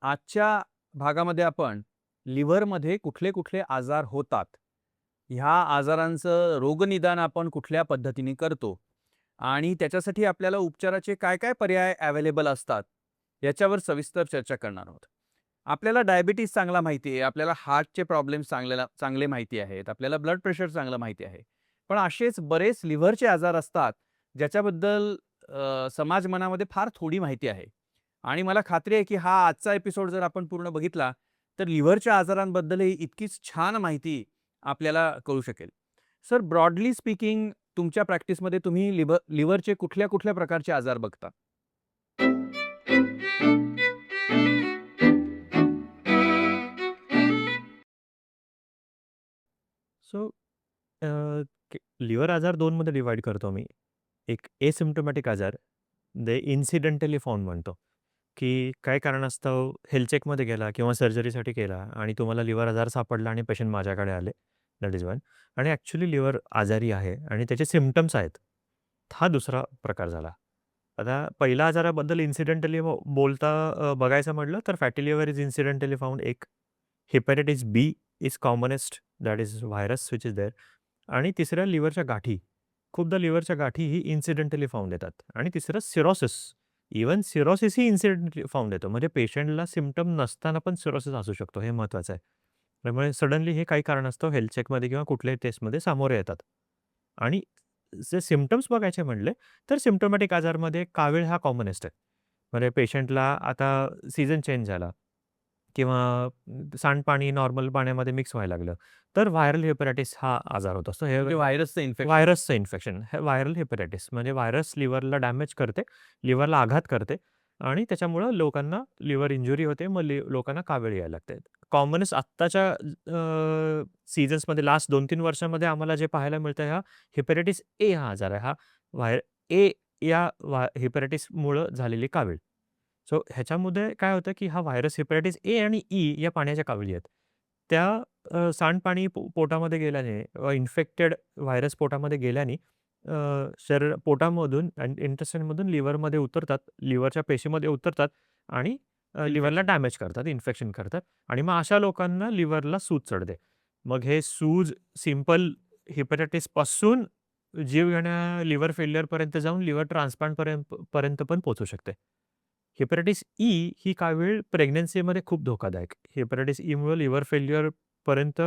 आजच्या भागामध्ये आपण लिव्हरमध्ये कुठले-कुठले आजार होतात, ह्या आजारांचं रोगनिदान आपण कुठल्या पद्धतीने करतो आणि त्याच्यासाठी आपल्याला उपचाराचे काय-काय पर्याय अवेलेबल असतात, याच्यावर सविस्तर चर्चा करणार आहोत. आपल्याला डायबिटीज चांगला माहिती आहे, आपल्याला हार्टचे प्रॉब्लेम्स चांगले माहिती आहेत, आपल्याला ब्लड प्रेशर चांगलं माहिती आहे. पण असेच बरेच लिव्हरचे आजार असतात, ज्याच्याबद्दल समाज मनामध्ये फार थोडी माहिती आहे. आणि मला खात्री आहे, की हा आजचा एपिसोड जर आपण पूर्ण बघितला, तर लिव्हरच्या आजारांबद्दलही इतकीच छान माहिती आपल्याला कळू शकेल. सर ब्रॉडली स्पीकिंग तुमच्या प्रॅक्टिसमध्ये तुम्ही लिव्हरचे कुठल्या-कुठल्या प्रकारचे आजार बघता? सो लिव्हर आजार 2 मध्ये डिव्हाईड करतो मी. एक एसिम्प्टोमॅटिक आजार, ते इन्सिडेंटली फाउंड म्हणतो, की काही कारणास्तव हेल्थ चेकमध्ये गेला किंवा सर्जरीसाठी गेला आणि तुम्हाला लिव्हर आजार सापडला आणि पेशंट माझ्याकडे आले. That is one. आणि ॲक्चुअली लिव्हर आजारी आहे आणि त्याचे सिम्प्टम्स आहेत. हा दुसरा प्रकार झाला. आता पहिल्या आजाराबद्दल इन्सिडेंटली बघायचं म्हटलं तर fatty liver is incidentally found एक. Hepatitis B is commonest, that is virus which is there. आणि तिसऱ्या लिव्हरच्या गाठी. खूपदा लिव्हरच्या गाठी ही इन्सिडेंटली फाउंड येतात. आणि तिसरं सिरोसिस. इव्हन सिरोसिस ही इन्सिडेंटली फाउंड येतो. म्हणजे पेशंटला सिम्प्टम नसताना पण सिरोसिस असू शकतो. हे महत्त्वाचं आहे. त्यामुळे सडनली हे काही कारणास्तव हेल्थ चेकमध्ये किंवा कुठल्याही टेस्टमध्ये सामोरे येतात. आणि जे सिम्प्टम्स बघायचे म्हटले, तर सिम्प्टोमॅटिक आजारमध्ये कावीळ हा कॉमनेस्ट आहे. म्हणजे पेशंटला आता सीझन चेंज झाला किंवा सांडपाणी नॉर्मल पाण्यामध्ये मिक्स व्हायला लागलं, तर व्हायरल हेपॅटायटिस हा आजार होत असतो. हे म्हणजे व्हायरसचं इन्फेक्शन. व्हायरसचं इन्फेक्शन, हे व्हायरल हेपॅटायटिस म्हणजे व्हायरस लिव्हरला डॅमेज करते, लिव्हरला आघात करते आणि त्याच्यामुळं लोकांना लिव्हर इंजुरी होते. मग लोकांना कावीळ यायला लागते. कॉमनच आत्ताच्या सीझन्समध्ये लास्ट 2-3 वर्षांमध्ये आम्हाला जे पाहायला मिळतं, हा हेपॅटायटिस ए हा आजार आहे. हा ए या हेपॅटायटिसमुळं झालेली कावीळ. सो ह्याच्यामध्ये काय होतं, की हा व्हायरस हेपॅटायटिस ए आणि ई या पाण्याच्या काविळी आहेत. त्या सांडपाणी पोटामध्ये गेल्याने इन्फेक्टेड व्हायरस पोटामध्ये गेल्याने शरीर पोटामधून आणि इंटेस्टाइनमधून लिव्हरमध्ये उतरतात, लिव्हरच्या पेशीमध्ये उतरतात आणि लिव्हरला इन्फेक्शन. डॅमेज करतात, इन्फेक्शन करतात आणि मग अशा लोकांना लिव्हरला सूज चढते. मग हे सूज सिंपल हेपॅटायटिसपासून जीवघेण्या लिव्हर फेल्युअरपर्यंत जाऊन लिव्हर ट्रान्सप्लांटपर्यंत पर्यंत पण पोहोचू शकते. हेपॅटायटिस ई ही कावीळ प्रेग्नन्सीमध्ये खूप धोकादायक. हेपॅटायटिस ईमुळे लिव्हर फेल्युअरपर्यंत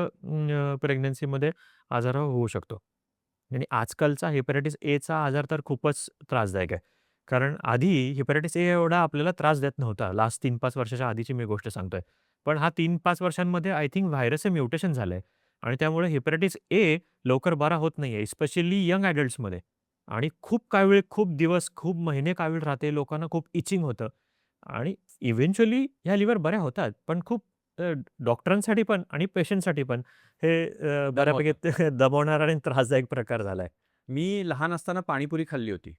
प्रेग्नन्सीमध्ये आजार होऊ शकतो. आणि आजकालचा हेपॅटायटिस एचा आजार तर खूपच त्रासदायक आहे. कारण आधी हेपॅटायटिस ए एवढा आपल्याला त्रास देत नव्हता. लास्ट 3-5 वर्षाच्या आधीची मी गोष्ट सांगतोय. पण हा 3-5 वर्षांमध्ये आय थिंक व्हायरसचं म्युटेशन झालंय आणि त्यामुळे हेपॅटायटिस ए लवकर बरा होत नाहीये, स्पेशली यंग ॲडल्ट्समध्ये. आणि खूप कावीळ, खूप दिवस, खूप महिने कावीळ राहते. लोकांना खूप इचिंग होतं आणि इव्हेंच्युअली ह्या लिव्हर बऱ्या होतात. पण खूप डॉक्टरांसाठी पण आणि पेशंटसाठी पण हे बऱ्यापैकी दमवतं. दमवणारा आणि त्रासदायक प्रकार झालाय. मी लहान असताना पाणीपुरी खाल्ली होती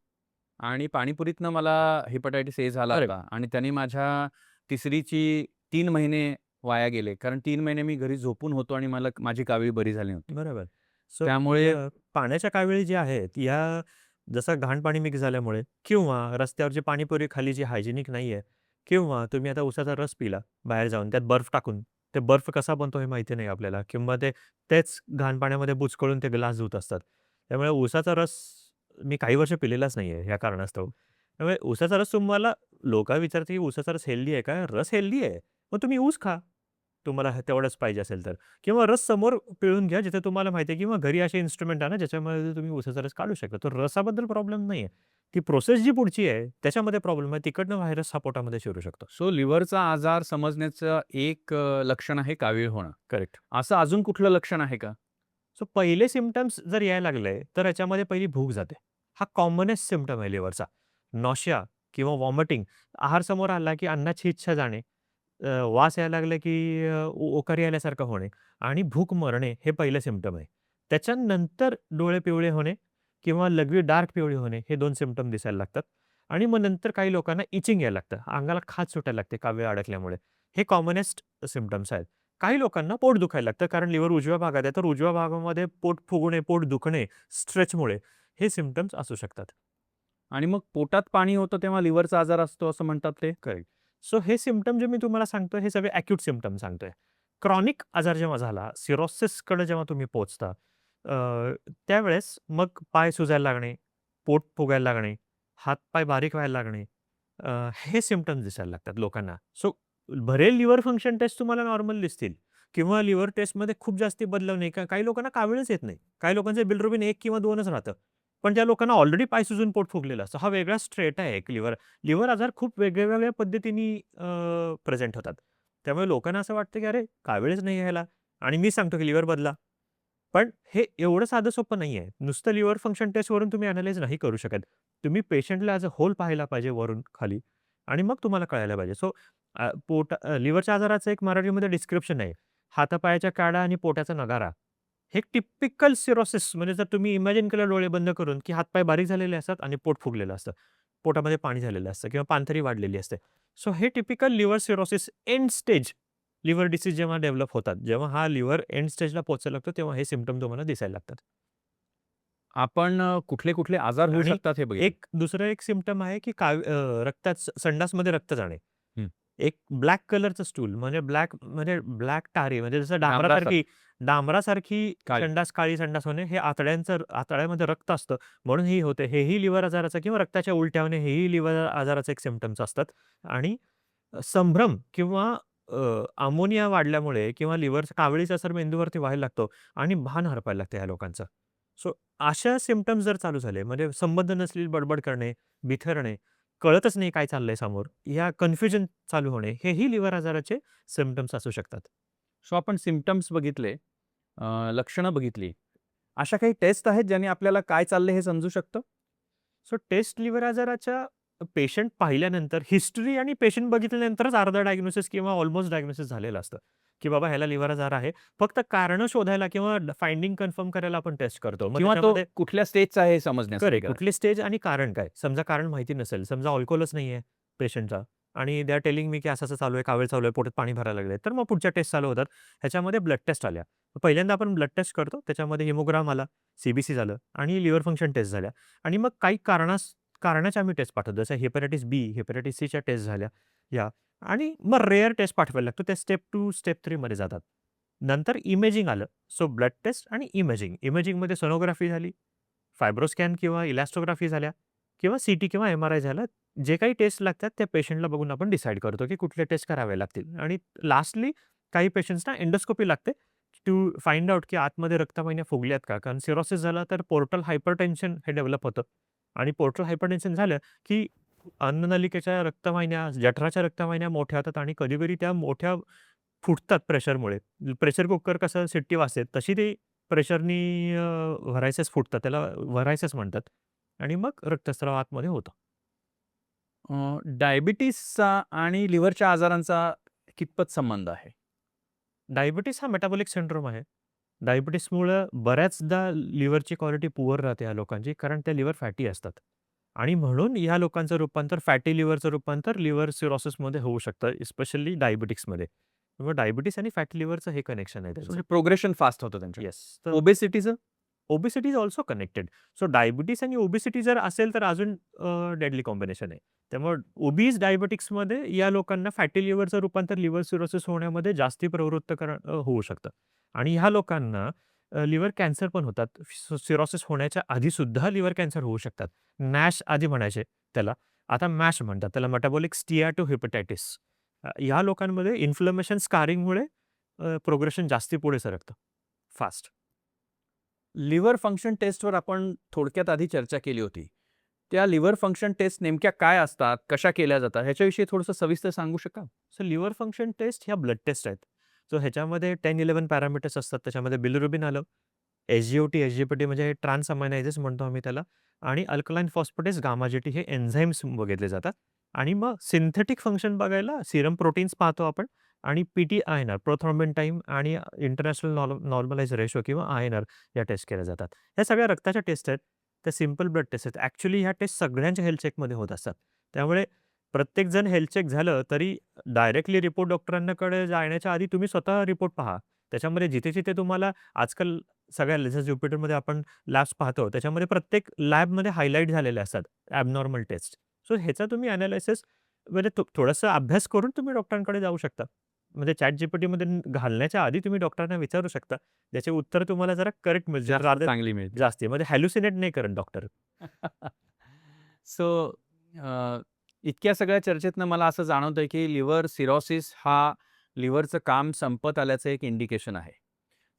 आणि पाणीपुरीतनं मला हेपॅटायटिस ए झाला अरे होता आणि त्याने माझ्या तिसरीची 3 महिने वाया गेले. कारण 3 महिने मी घरी झोपून होतो आणि मला माझी कावीळ बरी झाली नव्हती. बरोबर. सो त्यामुळे पाण्याच्या काविळी ज्या आहेत, या जसं घाण पाणी मिक्स झाल्यामुळे किंवा रस्त्यावरची पाणीपुरी खाली जी हायजिनिक नाहीये किंवा तुम्ही आता उसाचा रस पिला बाहेर जाऊन त्यात बर्फ टाकून, ते बर्फ कसा बनतो हे माहिती नाही आपल्याला किंवा तेच घाण पाण्यामध्ये बुचकळून ते ग्लास धुत असतात. त्यामुळे उसाचा रस मी काही वर्ष पिलेलाच नाहीये या कारणास्तव. त्यामुळे उसाचा रस तुम्हाला लोकं विचारतात, की "उसाचा रस हेल्दी आहे का?" रस हेल्दी आहे. मग तुम्ही ऊस खा. तुम्हाला तेवढंच पाहिजे असेल तर. किंवा रस समोर पिळून घ्या, जिथे तुम्हाला माहिती आहे किंवा घरी असे इन्स्ट्रुमेंट आहे ना, ज्याच्यामध्ये तुम्ही उसाचा रस काढू शकता. तर रसाबद्दल प्रॉब्लेम नाहीये. ती प्रोसेस जी पुढची आहे, त्याच्यामध्ये प्रॉब्लेम आहे. तिकडनं व्हायरस हा पोटामध्ये शिरू शकतो. सो लिव्हरचा आजार समजण्याचं एक लक्षण आहे कावीळ होणं. करेक्ट. असं अजून कुठलं लक्षण आहे का? सो पहिले सिम्प्टम्स जर यायला लागले, तर याच्यामध्ये पहिली भूक जाते. हा कॉमनेस्ट सिम्प्टम आहे लिव्हरचा. नॉशिया किंवा व्हॉमिटिंग, आहार समोर आला की अन्नाची इच्छा जाणे, वास यायला लागला की ओकारी आल्यासारखं होणे आणि भूक मरणे हे पहिलं सिम्प्टम आहे. त्याच्यानंतर डोळे पिवळे होणे किंवा लघवी डार्क पिवळी होणे हे 2 सिम्प्टम दिसायला लागतात आणि मग नंतर काही लोकांना इचिंग यायला लागतं. अंगाला खाज सुटायला लागते कावीळ अडकल्यामुळे. हे कॉमनेस्ट सिम्प्टम्स आहेत. काही लोकांना पोट दुखायला लागतं कारण लिव्हर उजव्या भागात आहे, तर उजव्या भागामध्ये पोट फुगणे, पोट दुखणे, स्ट्रेचमुळे हे सिम्प्टम्स असू शकतात. आणि मग पोटात पाणी होतं तेव्हा लिव्हरचा आजार असतो असं म्हणतात ते? करेक्ट. सो हे सिम्प्टम जे मी तुम्हाला सांगतोय हे सगळे ॲक्यूट सिम्प्टम सांगतोय. क्रॉनिक आजार जेव्हा झाला, सिरोसिसकडे जेव्हा तुम्ही पोहोचता, त्यावेळेस मग पाय सुजायला लागणे, पोट फुगायला लागणे, हात-पाय बारीक व्हायला लागणे, हे सिम्प्टम्स दिसायला लागतात लोकांना. सो भरेल लिव्हर फंक्शन टेस्ट तुम्हाला नॉर्मल दिसतील किंवा लिव्हर टेस्टमध्ये खूप जास्ती बदलाव नाही. काही लोकांना कावीळच येत नाही. काही लोकांचं बिलिरुबिन 1 किंवा 2च राहतं. पण ज्या लोकांना ऑलरेडी पाय सुजून पोट फुगलेलं असतं, हा वेगळा स्ट्रेट आहे एक लिव्हर आजार खूप वेगळ्या-वेगळ्या पद्धतीने प्रेझेंट होतात. त्यामुळे लोकांना असं वाटतं, की अरे कावीळच नाही ह्याला आणि मी सांगतो, की लिव्हर बदला. पण हे एवढं साधं सोपं नाहीये. नुसतं लिव्हर फंक्शन टेस्टवरून तुम्ही अॅनलाईज नाही करू शकत. तुम्ही पेशंटला ॲज अ होल पाहायला पाहिजे वरून खाली आणि मग तुम्हाला कळायला पाहिजे. सो लिव्हरच्या आजाराचं एक मराठीमध्ये डिस्क्रिप्शन आहे. हातापायाच्या काडा आणि पोटाचा नगारा. हे टिपिकल सिरोसिस म्हणजे जर तुम्ही इमॅजिन केलं डोळे बंद करून, की हातपाय बारीक झालेले असतात आणि पोट फुगलेलं असतं. पोटामध्ये पाणी झालेलं असतं किंवा पाणथरी वाढलेली असते. सो हे typical liver cirrhosis end stage liver disease जेव्हा डेव्हलप होतात, जेव्हा हा लिव्हर एंड स्टेजला पोहोचायला लागतो, तेव्हा हे सिम्प्टम तुम्हाला दिसायला लागतात. आपण कुठले-कुठले आजार होऊ आणि शकतात हे बघितलं. दुसरं एक सिम्प्टम आहे, की रक्तात संडासमध्ये रक्त जाणे. हं. एक ब्लॅक कलरचं स्टूल म्हणजे ब्लॅक टारी म्हणजे जसं डांबरासारखं. डांबरासारखी काळी. काळी संडास होणे हे आतड्यामध्ये रक्त असतं म्हणून ही होते. हेही लिव्हर आजाराचं किंवा रक्ताच्या उलट्या होणे हेही लिव्हर आजाराचे एक सिम्प्टम्स असतात. आणि संभ्रम किंवा अमोनिया वाढल्यामुळे किंवा लिव्हरचा कावळीचा असर मेंदूवरती व्हायला लागतो आणि भान हरपायला लागतं ह्या लोकांचं. सो अशा सिम्प्टम्स जर चालू झाले म्हणजे संबंध नसलेली बडबड करणे, बिथरणे, कळतच नाही काय चाललंय समोर, या कन्फ्युजन चालू होणे, हेही लिव्हर आजाराचे सिम्प्टम्स असू शकतात. सो आपण सिम्प्टम्स बघितले, लक्षणं बघितली. अशा काही टेस्ट आहेत ज्याने आपल्याला काय चाललंय हे समजू शकतं? सो टेस्ट लिव्हर आजाराच्या पेशंट पाहिल्यानंतर हिस्ट्री आणि पेशंट बघितल्यानंतरच अर्धा डायग्नोसिस किंवा ऑलमोस्ट डायग्नोसिस झालेलं असतं, की बाबा ह्याला लिव्हर आजार आहे. फक्त कारणं शोधायला किंवा फाइंडिंग कन्फर्म करायला आपण टेस्ट करतो. मग किंवा तो त्याच्यामध्ये कुठल्या स्टेजचा आहे हे समजण्यासाठी करेक्ट. करायचं. कुठली स्टेज आणि कारण काय? समजा कारण माहिती नसेल. समजा अल्कोहोलच नाहीये पेशंटचा आणि दे आर टेलिंग मी की असं-असं चालू आहे, कावीळ चालू आहे, पोटात पाणी भरायला लागलंय. तर मग पुढच्या टेस्ट चालू होतात. ह्याच्यामध्ये ब्लड टेस्ट आल्या. पहिल्यांदा आपण ब्लड टेस्ट करतो. त्याच्यामध्ये हिमोग्राम आला, सीबीसी झालं आणि लिव्हर फंक्शन टेस्ट झाल्या आणि मग काही कारणाच्या आम्ही टेस्ट पाठवतो. जसं हेपॅटायटिस बी, हेपॅटायटिस सीच्या टेस्ट झाल्या या आणि मग रेअर टेस्ट पाठवायला लागतो. त्या स्टेप 2, स्टेप 3 मध्ये जातात. नंतर इमेजिंग आलं. सो ब्लड टेस्ट आणि इमेजिंग. इमेजिंगमध्ये सोनोग्राफी झाली, फायब्रोस्कॅन किंवा इलॅस्टोग्राफी झाल्या किंवा सीटी किंवा एम-आर-आय झालं. जे काही टेस्ट लागतात त्या पेशंटला बघून आपण डिसाईड करतो, की कुठले टेस्ट करावे लागतील आणि लास्टली काही पेशंट्सना एंडोस्कोपी लागते टू फाइंड आउट की आतमध्ये रक्तवाहिन्या फुगल्यात का? कारण सिरोसिस झाला तर पोर्टल हायपरटेन्शन हे डेव्हलप होतं आणि पोर्टल हायपरटेन्शन झालं, की अन्ननलिकेच्या रक्तवाहिन्या, जठराच्या रक्तवाहिन्या मोठ्या होतात आणि कधी-कधी त्या मोठ्या फुटतात प्रेशरमुळे. प्रेशर कुकर कसं शिट्टी वाजते, तशी ती प्रेशरनी व्हरायसेस फुटतात. त्याला व्हरायसेस म्हणतात आणि मग रक्तस्राव आतमध्ये होतो. डायबिटीसचा आणि लिव्हरच्या आजारांचा कितपत संबंध आहे? डायबिटीस हा मेटाबॉलिक सिंड्रोम आहे. डायबिटीसमुळं बऱ्याचदा लिव्हरची क्वालिटी पुअर राहते या लोकांची, कारण त्या लिव्हर फॅटी असतात आणि म्हणून ह्या लोकांचं रूपांतर फॅटी लिव्हरचं रूपांतर लिव्हर सिरोसिसमध्ये होऊ शकतं, स्पेशली डायबिटिक्समध्ये. मग डायबिटीस आणि फॅटी लिव्हरचं हे कनेक्शन आहे म्हणजे त्यांचं. प्रोग्रेशन फास्ट होतं त्यांच्या. येस. तर ओबेसिटीचं? Obesity is also connected. So diabetes आणि ओबेसिटी जर असेल तर अजून डेडली कॉम्बिनेशन आहे. त्यामुळे ओबीस डायबिटिक्समध्ये या लोकांना फॅटी लिव्हरचं रूपांतर लिव्हर सिरोसिस होण्यामध्ये जास्ती प्रवृत्त होऊ शकतं आणि ह्या लोकांना लिव्हर कॅन्सर पण होतात. सिरोसिस होण्याच्या आधी सुद्धा लिव्हर कॅन्सर होऊ शकतात. नॅश आधी म्हणायचे त्याला. आता मॅश म्हणतात. त्याला मेटाबॉलिक स्टियाटोहिपॅटायटिस. ह्या लोकांमध्ये इन्फ्लमेशन स्कारिंगमुळे प्रोग्रेशन जास्ती पुढे सरकतं. फास्ट. लिव्हर फंक्शन टेस्टवर आपण थोडक्यात आधी चर्चा केली होती. त्या लिव्हर फंक्शन टेस्ट नेमक्या काय असतात? कशा केल्या जातात? ह्याच्याविषयी थोडंसं सविस्तर सांगू शकाल? सो लिव्हर फंक्शन टेस्ट ह्या ब्लड टेस्ट आहेत. सो ह्याच्यामध्ये 10-11 पॅरामीटर्स असतात. त्याच्यामध्ये बिलिरुबिन आलं, एस-जी-ओ-टी, एस-जी-पी-टी म्हणजे ट्रान्स अमायनायझेस म्हणतो आम्ही त्याला आणि अल्कलाईन फॉस्फेटेज, गामा-जी-टी हे एन्झाईम्स बघितले जातात आणि मग सिंथेटिक फंक्शन बघायला सीरम प्रोटीन्स पाहतो आपण आणि पी-टी-आय-एन-आर, प्रोथ्रोम्बिन टाईम आणि इंटरनॅशनल नॉर्मलाइज रेशो किंवा आय-एन-आर या टेस्ट केल्या जातात. ह्या सगळ्या रक्ताच्या टेस्ट आहेत. त्या सिंपल ब्लड टेस्ट आहेत. ॲक्चुअली ह्या टेस्ट सगळ्यांच्या हेल्थ चेकमध्ये होत असतात. त्यामुळे प्रत्येकजण हेल्थ चेक झालं तरी डायरेक्टली रिपोर्ट डॉक्टरांकडे जाण्याच्या आधी तुम्ही स्वतः रिपोर्ट पहा. त्याच्यामध्ये जिथे-जिथे तुम्हाला आजकाल सगळ्या जसं ज्युपिटरमध्ये आपण लॅब्स पाहतो, त्याच्यामध्ये प्रत्येक लॅबमध्ये हायलाइट झालेले असतात ॲबनॉर्मल टेस्ट. सो ह्याचा तुम्ही एनालिसिस म्हणजे थोडासा अभ्यास करून तुम्ही डॉक्टरांकडे जाऊ शकता. म्हणजे ChatGPTमध्ये घालण्याच्या आधी तुम्ही डॉक्टरांना विचारू शकता. ज्याचे उत्तर तुम्हाला जरा करेक्ट मिळतील. जास्त रादर चांगली मिळते. जास्ती म्हणजे हॅल्युसिनेट नाही करत डॉक्टर. सो इतक्या सगळ्या चर्चेतनं मला असं जाणवतंय, की लिव्हर सिरोसिस हा लिव्हरचं काम संपत आल्याचं एक इंडिकेशन आहे.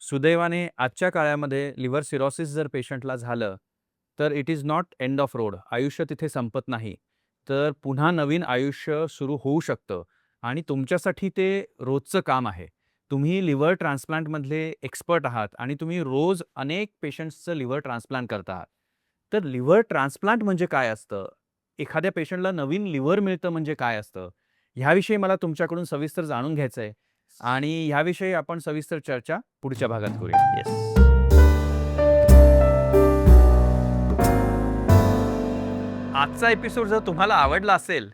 सुदैवाने आजच्या काळामध्ये लिव्हर सिरोसिस जर पेशंटला झालं, तर it is not end of road. आयुष्य तिथे संपत नाही. तर पुन्हा नवीन आयुष्य सुरू होऊ शकतं आणि तुमच्यासाठी ते रोजचं काम आहे. तुम्ही लिव्हर ट्रान्सप्लांटमधले एक्सपर्ट आहात आणि तुम्ही रोज अनेक पेशंट्सचं लिव्हर ट्रान्सप्लांट करता आहात. तर लिव्हर ट्रान्सप्लांट म्हणजे काय असतं? एखाद्या पेशंटला नवीन लिव्हर मिळतं म्हणजे काय असतं? ह्याविषयी मला तुमच्याकडून सविस्तर जाणून घ्यायचं आहे आणि ह्याविषयी आपण सविस्तर चर्चा पुढच्या भागात करूया. येस. आजचा एपिसोड जर तुम्हाला आवडला असेल,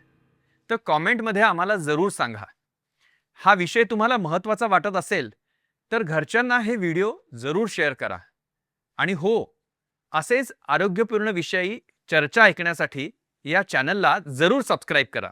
तर कॉमेंटमध्ये आम्हाला जरूर सांगा. हा विषय तुम्हाला महत्त्वाचा वाटत असेल, तर घरच्यांना हे व्हिडिओ जरूर शेअर करा. आणि हो, असेच आरोग्यपूर्ण विषयी चर्चा ऐकण्यासाठी या चॅनलला जरूर सबस्क्राईब करा.